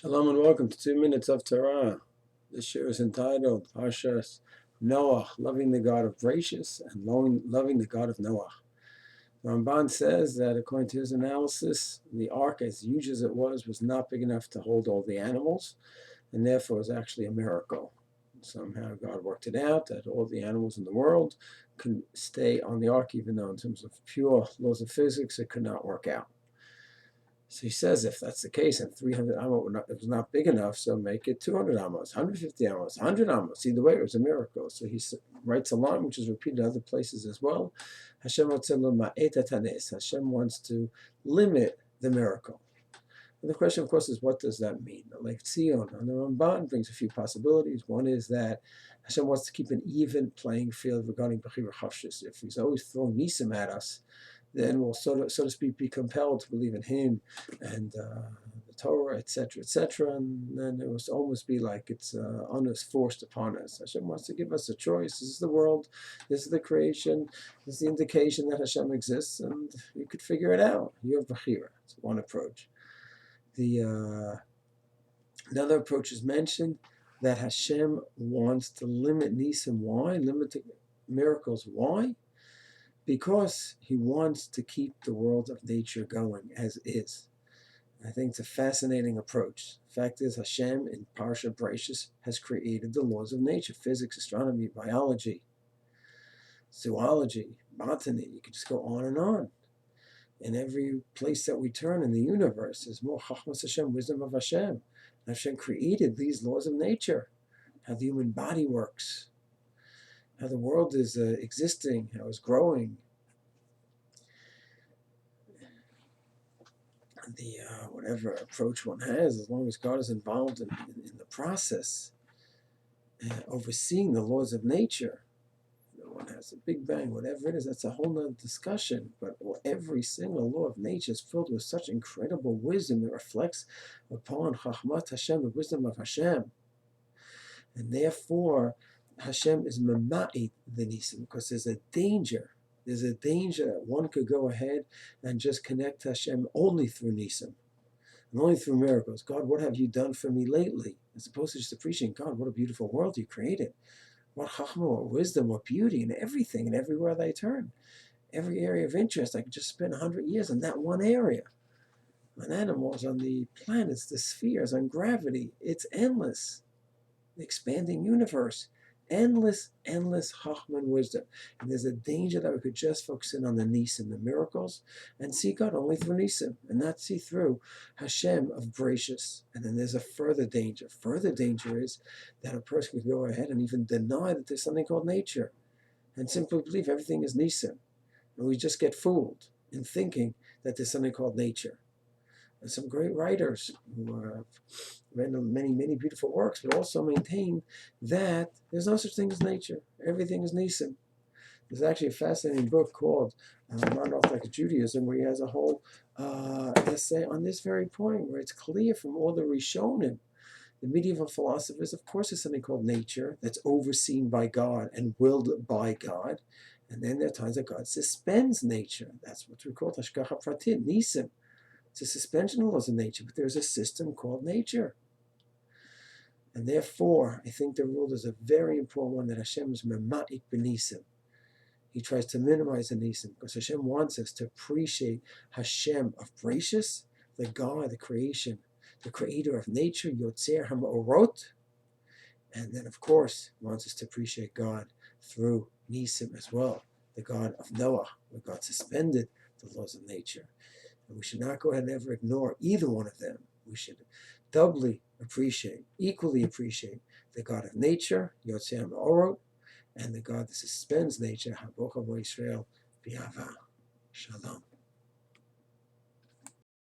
Shalom and welcome to 2 Minutes of Torah. This year is entitled Parsha Noach, loving the God of Braishit and loving the God of Noach. Ramban says that according to his analysis, the ark, as huge as it was not big enough to hold all the animals, and therefore it was actually a miracle. Somehow God worked it out that all the animals in the world could stay on the ark, even though in terms of pure laws of physics, it could not work out. So he says, if that's the case, and 300 amos was not big enough, so make it 200 amos, 150 amos, 100 amos. Either way, it was a miracle. So he writes a line, which is repeated in other places as well. Hashem wants to limit the miracle. And the question, of course, is what does that mean? Like Tzion, and the Ramban brings a few possibilities. One is that Hashem wants to keep an even playing field regarding Bechira Chavshis. If he's always throwing Nisim at us, then we'll, so to speak, be compelled to believe in him and the Torah, etc., etc., and then it will almost be like it's on us, forced upon us. Hashem wants to give us a choice. This is the world, this is the creation, this is the indication that Hashem exists, and you could figure it out. You have Bechira. It's one approach. Another approach is mentioned that Hashem wants to limit Nisim. Why? Limit the miracles. Why? Because he wants to keep the world of nature going as is. I think it's a fascinating approach. The fact is, Hashem in Parsha Braishit has created the laws of nature, physics, astronomy, biology, zoology, botany. You could just go on and on. In every place that we turn in the universe, there's more Chachmas Hashem, wisdom of Hashem. Hashem created these laws of nature, how the human body works, how the world is existing, how it's growing. The whatever approach one has, as long as God is involved in the process, overseeing the laws of nature. One has a Big Bang, whatever it is, that's a whole nother discussion. But every single law of nature is filled with such incredible wisdom that reflects upon Chachmat Hashem, the wisdom of Hashem. And therefore, Hashem is mama'it the nisim, because there's a danger. There's a danger that one could go ahead and just connect to Hashem only through nisim, and only through miracles. God, what have you done for me lately? As opposed to just appreciating, God, what a beautiful world you created. What chachma, what wisdom, what beauty, and everything, and everywhere that I turn. Every area of interest, I could just spend 100 years in that one area. On animals, on the planets, the spheres, on gravity. It's endless. The expanding universe. Endless chachma and wisdom. And there's a danger that we could just focus in on the nisim, the miracles, and see God only through nisim, and not see through Hashem of Braishit. And then there's a further danger. Further danger is that a person could go ahead and even deny that there's something called nature, and simply believe everything is nisim. And we just get fooled in thinking that there's something called nature. And some great writers who have written many beautiful works, but also maintain that there's no such thing as nature. Everything is nisim. There's actually a fascinating book called Modern Orthodox Judaism, where he has a whole essay on this very point, where it's clear from all the Rishonim, the medieval philosophers, of course, there's something called nature that's overseen by God and willed by God. And then there are times that God suspends nature. That's what we call Hashgacha Pratit, nisim. It's a suspension of laws of nature, but there's a system called nature. And therefore, I think the rule is a very important one, that Hashem is mema'ik b'nisim. He tries to minimize the nisim, because Hashem wants us to appreciate Hashem of Braishit, the God, the creation, the creator of nature, Yotzer HaMa'orot. And then, of course, he wants us to appreciate God through nisim as well, the God of Noach, where God suspended the laws of nature. And we should not go ahead and ever ignore either one of them. We should doubly appreciate, equally appreciate the God of nature, Yotzer HaMa'orot, and the God that suspends nature, Habocha Bo Yisrael B'Yava. Shalom.